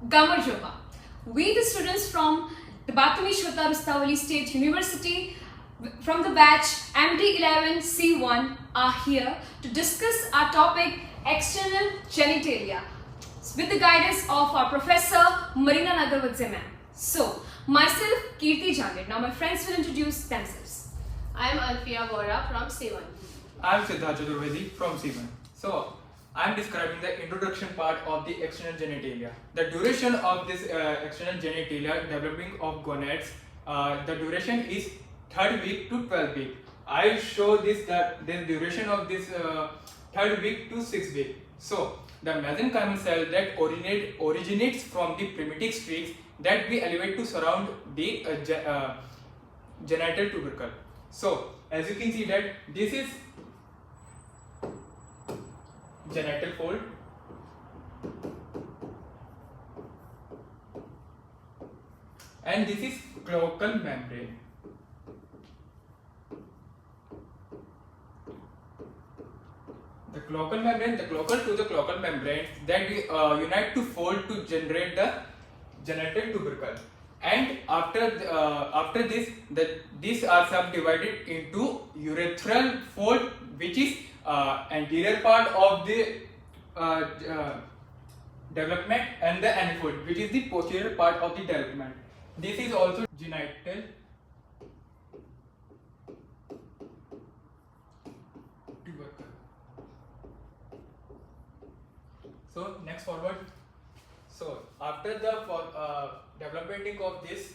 Gamarjova. We, the students from the Batumi Shweta Rustaveli State University, from the batch MD11C1, are here to discuss our topic external genitalia with the guidance of our professor Marina Nagarwadze ma'am. So, myself Kirti Janged. Now my friends will introduce themselves. I am Alfia Vora from C1. I am Siddharth Chaturvedi from C1. So, I am describing the introduction part of the external genitalia. The duration of this external genitalia developing of gonads, the duration is 3rd week to 12th week. I show this that the duration of this 3rd week to 6th week. So, the mesenchymal cell that originates from the primitive streaks that we elevate to surround the genital tubercle. So, as you can see that this is genital fold, and this is cloacal membrane. The cloacal membrane, the cloacal to the cloacal membrane that we unite to fold to generate the genital tubercle. And after this, these are subdivided into urethral fold, which is anterior part of the development, and the anifold, which is the posterior part of the development. This is also genital tubercle. So next forward. So after the development of this,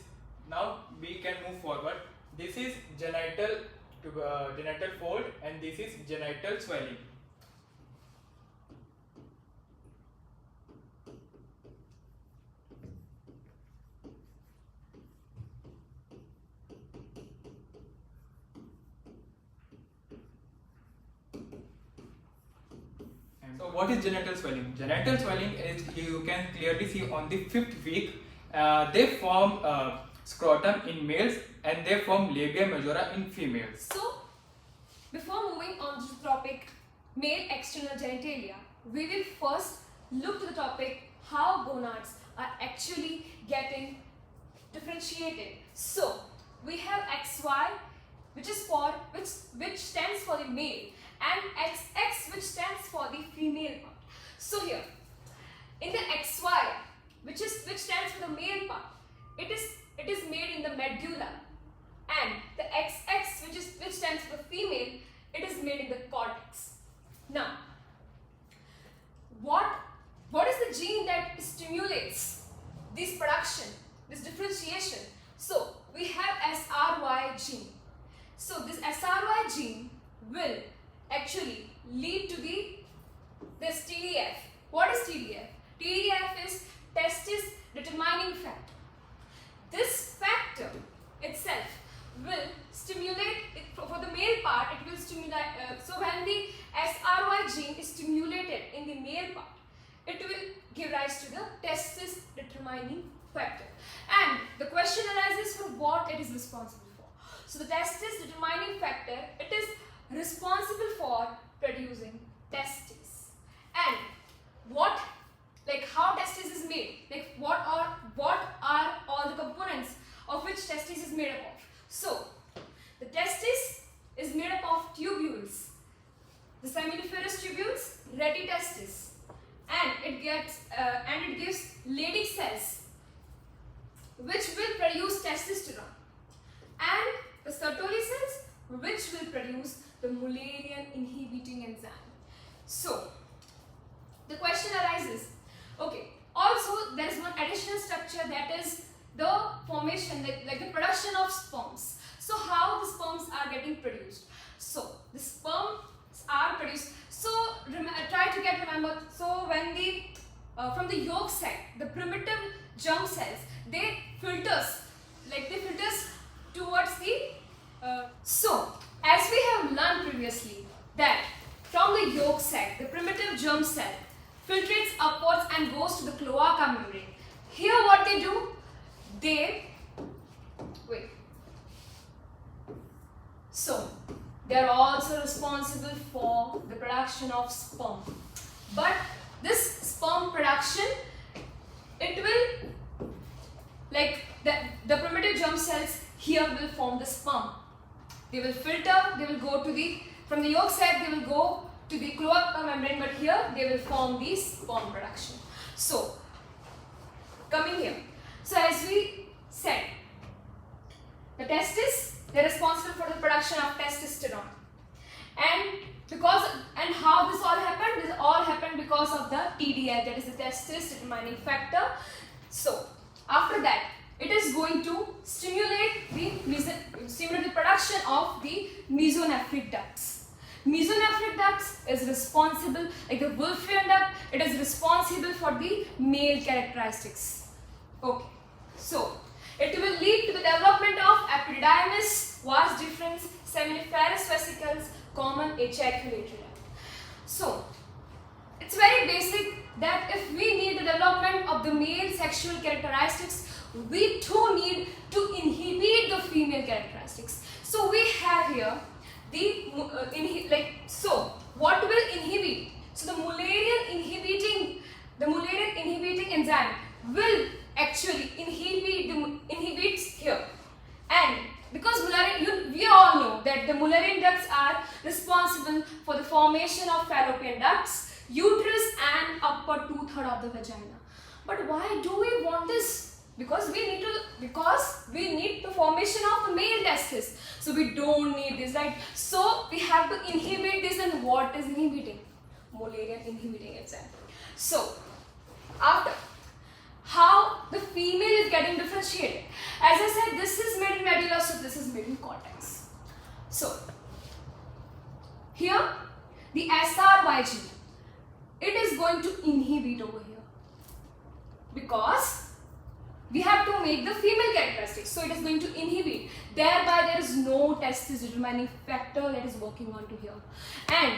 now we can move forward. This is genital fold, and this is genital swelling. So what is genital swelling? Genital swelling is, you can clearly see on the 5th week, they form scrotum in males and they form labia majora in females. So, before moving on to the topic male external genitalia, we will first look to the topic how gonads are actually getting differentiated. So, we have XY, which stands for the male, and XX, which stands for the female part. So here, in the XY, which stands for the male part, it is made in the medulla, and the XX, which stands for the female, it is made in the cortex. Now, what is the gene that stimulates this production, this differentiation? So we have SRY gene. So this SRY gene will actually lead to this TDF. What is TDF? TDF is testis determining factor. This factor itself will stimulate for the male part. It will stimulate. So when the SRY gene is stimulated in the male part, it will give rise to the testis determining factor. And the question arises for what it is responsible for. So the testis determining factor, it is responsible for producing testes. And how testis is made, what are all the components of which testis is made up of. So the testis is made up of tubules, the seminiferous tubules, retitestis, and it gives Leydig cells which will produce testosterone, and the Sertoli cells which will produce the Mullerian inhibiting enzyme. So the question arises, okay, also there is one additional structure, that is the formation, like the production of sperms. So how the sperms are getting produced? So the sperms are produced. So try to remember. So when from the yolk sac, the primitive germ cells, they filters towards the so as we have learned previously that from the yolk sac, the primitive germ cell filtrates upwards and goes to the cloaca membrane. Here what they do, so they are also responsible for the production of sperm. But this sperm production, it will cells here will form the sperm. They will filter, they will go to the, from the yolk sac, they will go to the cloaca membrane, but here they will form the sperm production. So, coming here. So, as we said, the testes, they are responsible for the production of testosterone. And how this all happened? This all happened because of the TDF, that is the testis determining factor. So, after that, it is going to stimulate the production of the mesonephric ducts. Mesonephric ducts is responsible, like the Wolffian duct, it is responsible for the male characteristics. Okay, so it will lead to the development of epididymis, vas deferens, seminiferous vesicles, common ejaculatory duct. So, it's very basic that if we need the development of the male sexual characteristics, we too need to inhibit the female characteristics. So, we have here the what will inhibit? So, the Mullerian inhibiting enzyme will actually inhibits here. And because we all know that the Mullerian ducts are responsible for the formation of fallopian ducts, uterus and upper 2/3 of the vagina. But why do we want this? Because we need the formation of the male testis. So we don't need this, right? So we have to inhibit this, and what is inhibiting? Mullerian inhibiting enzyme. So after, how the female is getting differentiated? As I said, this is made in medulla, so this is made in cortex. So here the SRY gene, it is going to inhibit over here because we have to make the female characteristics, so it is going to inhibit. Thereby, there is no testis determining factor that is working on to here. And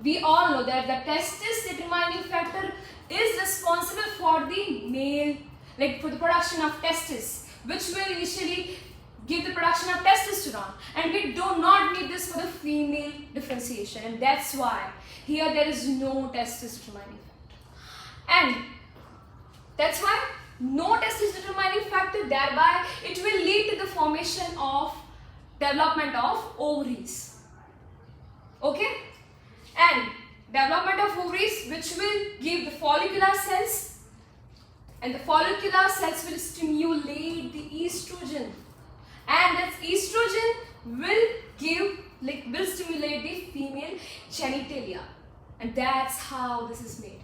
we all know that the testis determining factor is responsible for the male, like for the production of testis, which will initially give the production of testosterone. And we do not need this for the female differentiation, and that's why here there is no testis determining factor. And that's why no testis determining factor, thereby it will lead to the formation of development of ovaries. Okay? And development of ovaries, which will give the follicular cells, and the follicular cells will stimulate the estrogen, and that estrogen will stimulate the female genitalia, and that's how this is made.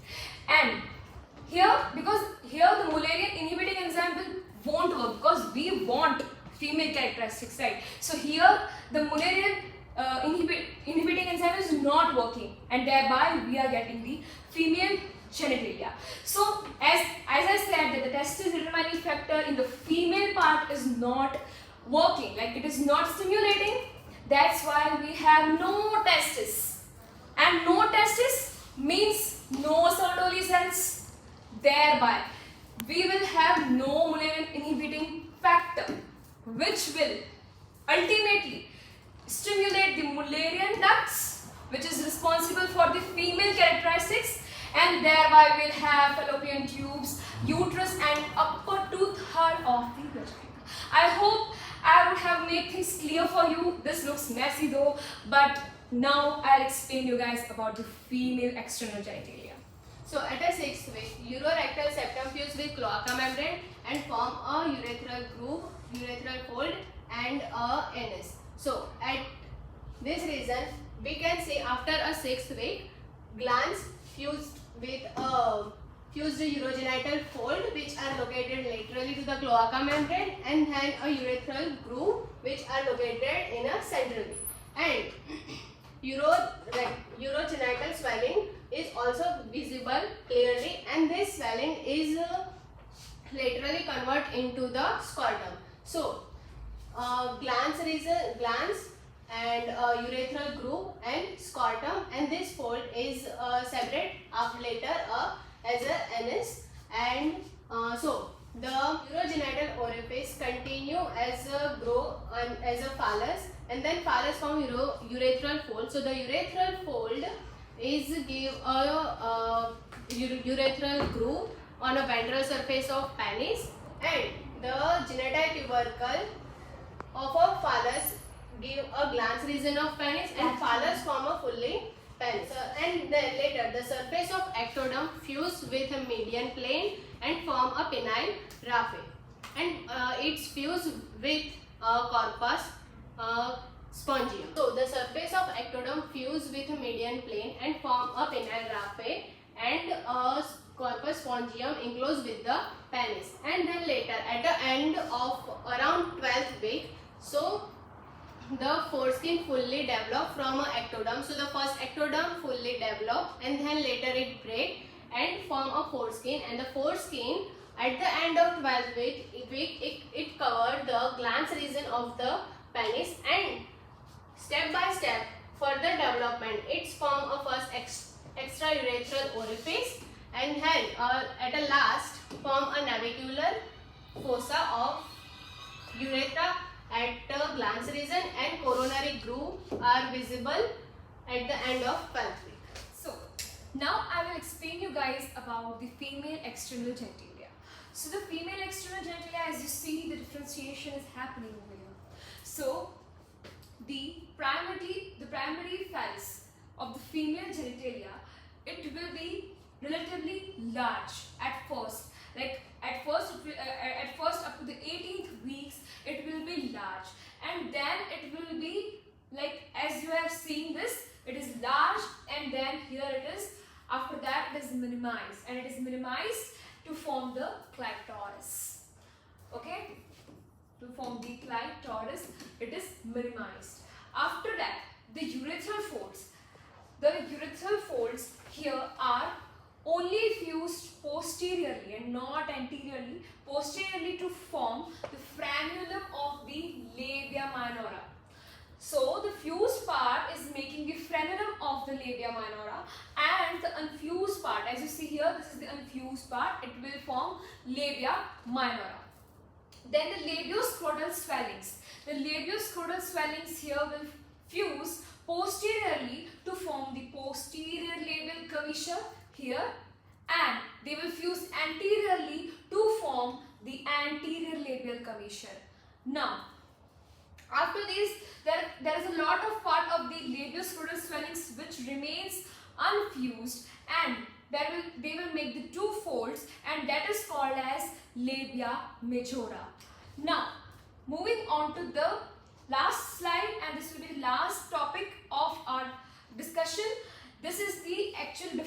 And here, because here the Mullerian inhibiting enzyme won't work, because we want female characteristics, right? So here the Mullerian inhibiting enzyme is not working, and thereby we are getting the female genitalia. So as I said, that the testis determining factor in the female part is not working, like it is not stimulating. That's why we have no testis, and no testis means no Sertoli cells. Thereby, we will have no Mullerian inhibiting factor, which will ultimately stimulate the Mullerian ducts, which is responsible for the female characteristics, and thereby we'll have fallopian tubes, uterus, and upper 2/3 of the vagina. I hope I would have made things clear for you. This looks messy though, but now I'll explain you guys about the female external genitalia. So at a 6th week, urorectal septum fuse with cloaca membrane and form a urethral groove, urethral fold, and a anus. So at this reason, we can say after a 6th week, glands fused with a fused urogenital fold, which are located laterally to the cloaca membrane, and then a urethral groove, which are located in a central vein. And urogenital swelling is also visible clearly, and this swelling is laterally converted into the scrotum. So glands and urethral groove and scrotum, and this fold is separate after later as a anus. And so the urogenital orifice continue as a grow and as a phallus, and then phallus form urethral fold. So the urethral fold is give a urethral groove on a ventral surface of penis, and the genitile tubercle of a phallus give a glans region of penis, and phallus form a fully penis. And then later the surface of ectoderm fuse with a median plane and form a penile raphe, and it's fused with corpus spongium. So the surface of ectoderm fuse with a median plane and form a penile raphe, and corpus spongium enclosed with the penis. And then later at the end of around 12th week, so the foreskin fully develop from a ectoderm. So the first ectoderm fully develop, and then later it break and form a foreskin, and the foreskin at the end of 12th week it covered the glans region of the penis, and step by step further development it's form a first extraurethral orifice, and then at the last form a navicular fossa of urethra at the glans region, and coronary groove are visible at the end of 12th week. So now I will explain you guys about the female external genitalia. So the female external genitalia, as you see, the differentiation is happening over here. So the primary phallus of the female genitalia, it will be relatively large at first. Like at first up to the 18th weeks it will be large, and then it will be like, as you have seen this, it is large, and then here it is, after that it is minimized, and it is minimized to form the clitoris. Okay, to form the clitoris it is minimized. After that, the urethral folds here are only fused posteriorly and not anteriorly, posteriorly to form the frenulum of the labia minora. So the fused part is making the frenulum of the labia minora, and the unfused part, as you see here, this is the unfused part, it will form labia minora. Then the labioscrotal swellings. The labioscrotal swellings here will fuse posteriorly to form the posterior labial curvature here, and they will fuse anteriorly to form the anterior labial curvature. Now, after this, there is a lot of part of the labioscrotal swellings which remains unfused, and they will make the two folds, and that is called as labia majora. Now, moving on to the last slide, and this will be the last topic of our discussion. This is the actual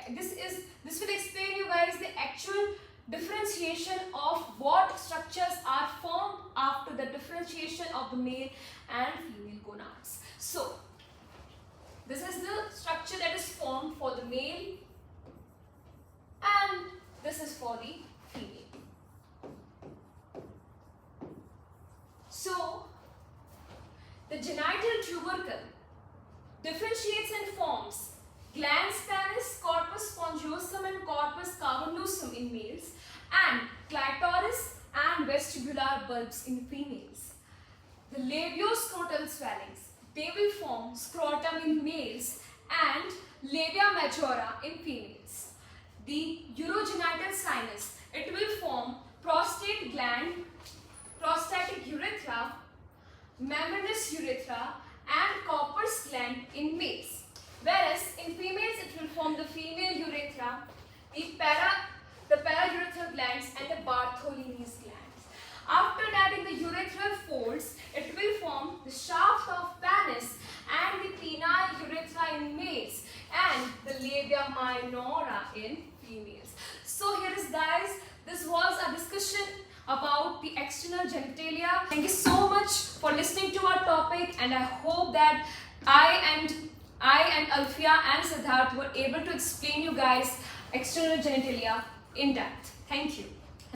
this will explain you guys the actual differentiation of what structures are formed after the differentiation of the male and female gonads. So this is the structure that is formed for the male, and this is for the female. So the genital tubercle differentiates and forms glans penis, corpus spongiosum and corpus cavernosum in males, and clitoris and vestibular bulbs in females. The labioscrotal swellings, they will form scrotum in males and labia majora in females. The urogenital sinus, it will form prostate gland, prostatic urethra, membranous urethra and corpus gland in males. Whereas in females it will form the female urethra, the paraurethral glands and the Bartholini's glands. After that, in the urethral folds, it will form the shaft of penis and the penile urethra in males and the labia minora in females. So here is guys, this was a discussion about the external genitalia. Thank you so much for listening to our topic, and I hope that I and Alfia and Siddharth were able to explain you guys external genitalia in depth. Thank you.